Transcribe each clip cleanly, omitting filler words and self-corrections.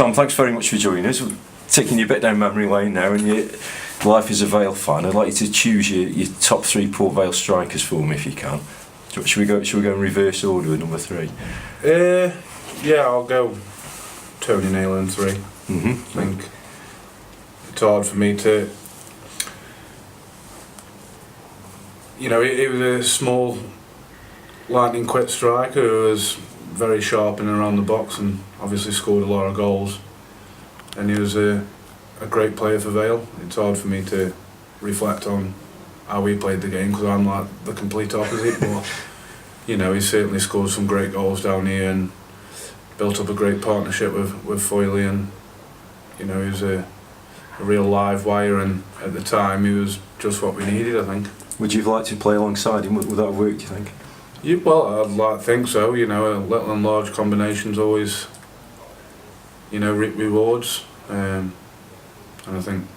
Tom, thanks very much for joining us. We're taking you a bit down memory lane now, and your life as a Vale fan. I'd like you to choose your top 3 Port Vale strikers for me if you can. Should we go in reverse order with number 3? Yeah, I'll go Tony Naylor in 3. I think it's hard for me to. He was a small, lightning quick striker who was very sharp in and around the box and obviously scored a lot of goals. And he was a great player for Vale. It's hard for me to reflect on how we played the game because I'm like the complete opposite. But he certainly scored some great goals down here and built up a great partnership with Foyley. And he was a real live wire. And at the time, he was just what we needed, I think. Would you have liked to play alongside him? Would that have worked, do you think? Well, I'd like to think so. Little and large combinations always, reap rewards. And I think,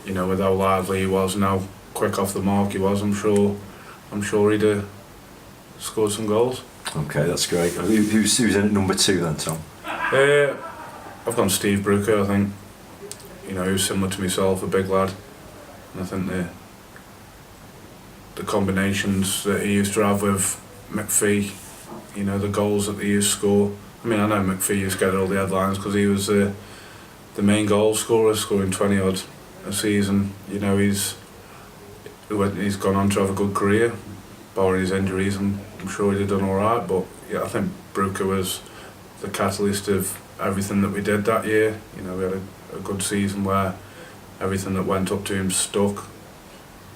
with how lively he was and how quick off the mark he was, I'm sure he'd scored some goals. Okay, that's great. Who's in at number 2 then, Tom? I've gone Steve Brooker. I think, he was similar to myself, a big lad, and I think the combinations that he used to have with McPhee, the goals that he used to score. I mean, I know McPhee used to get all the headlines because he was the main goal scorer, scoring 20 odd a season. He's gone on to have a good career, barring his injuries, and I'm sure he'd have done all right. But yeah, I think Brooker was the catalyst of everything that we did that year. We had a good season where everything that went up to him stuck,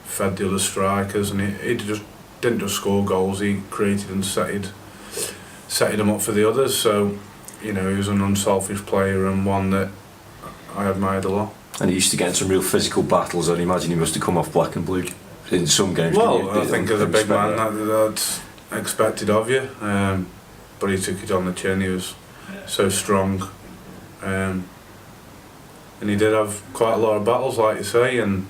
fed the other strikers, and he just didn't just score goals, he created and set them up for the others. So he was an unselfish player and one that I admired a lot. And he used to get in some real physical battles. I'd imagine he must have come off black and blue in some games. Well, I think as a big man that's expected of you, but he took it on the chin. He was so strong, and he did have quite a lot of battles, like you say, and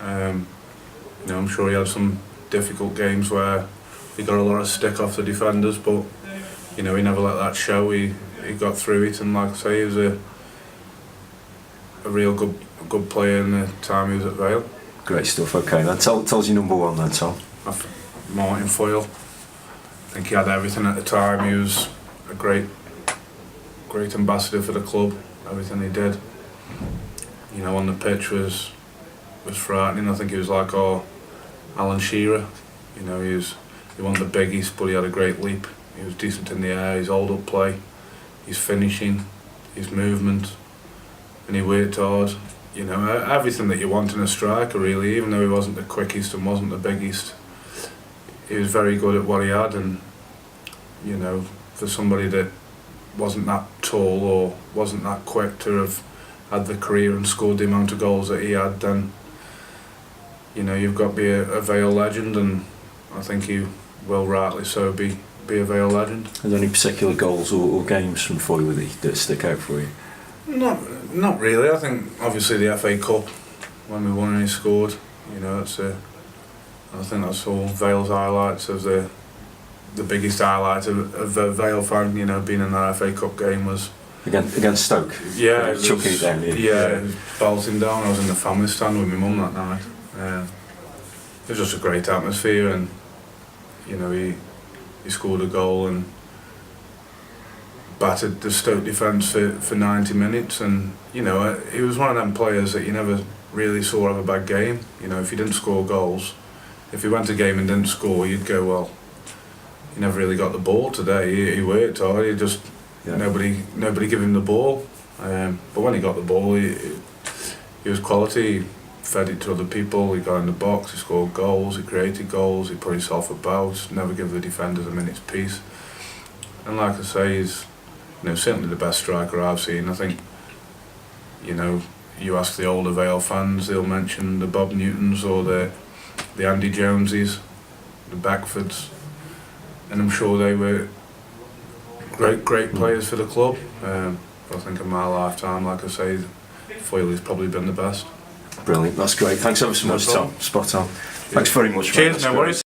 I'm sure he had some difficult games where he got a lot of stick off the defenders, but he never let that show. He got through it, and like I say, he was a real good player in the time he was at Vale. Great stuff. Okay, then tell us your number 1 then, Tom. Martin Foyle. I think he had everything at the time. He was a great ambassador for the club. Everything he did, on the pitch was frightening. I think he was like Alan Shearer. He wasn't the biggest, but he had a great leap. He was decent in the air. His hold-up play, his finishing, his movement, and he worked hard. Everything that you want in a striker, really. Even though he wasn't the quickest and wasn't the biggest, he was very good at what he had. And for somebody that wasn't that tall or wasn't that quick to have had the career and scored the amount of goals that he had, then you've got to be a Vale legend, and I think he will rightly so be a Vale legend. Are there any particular goals or games from Foyle that stick out for you? Not really. I think obviously the FA Cup when we won and he scored. I think that's all Vale's highlights of the biggest highlight of a Vale fan. Being in that FA Cup game was against Stoke. Yeah, chucking it down. Yeah, it was bolting down. I was in the family stand with my mum that night. It was just a great atmosphere, and he scored a goal and battered the Stoke defence for 90 minutes, and he was one of them players that you never really saw have a bad game. If he didn't score goals, if he went a game and didn't score, you'd go, well, he never really got the ball today. He worked hard. Nobody gave him the ball, but when he got the ball, he was quality. He fed it to other people. He got in the box. He scored goals. He created goals. He put himself about. Never give the defenders a minute's peace. And like I say, he's certainly the best striker I've seen. I think you ask the older Vale fans, they'll mention the Bob Newtons or the Andy Joneses, the Beckfords, and I'm sure they were great players for the club. I think in my lifetime, like I say, Foyley's probably been the best. Brilliant, that's great. Thanks ever so much, Tom. Spot on. Thanks very much. Cheers, no worries.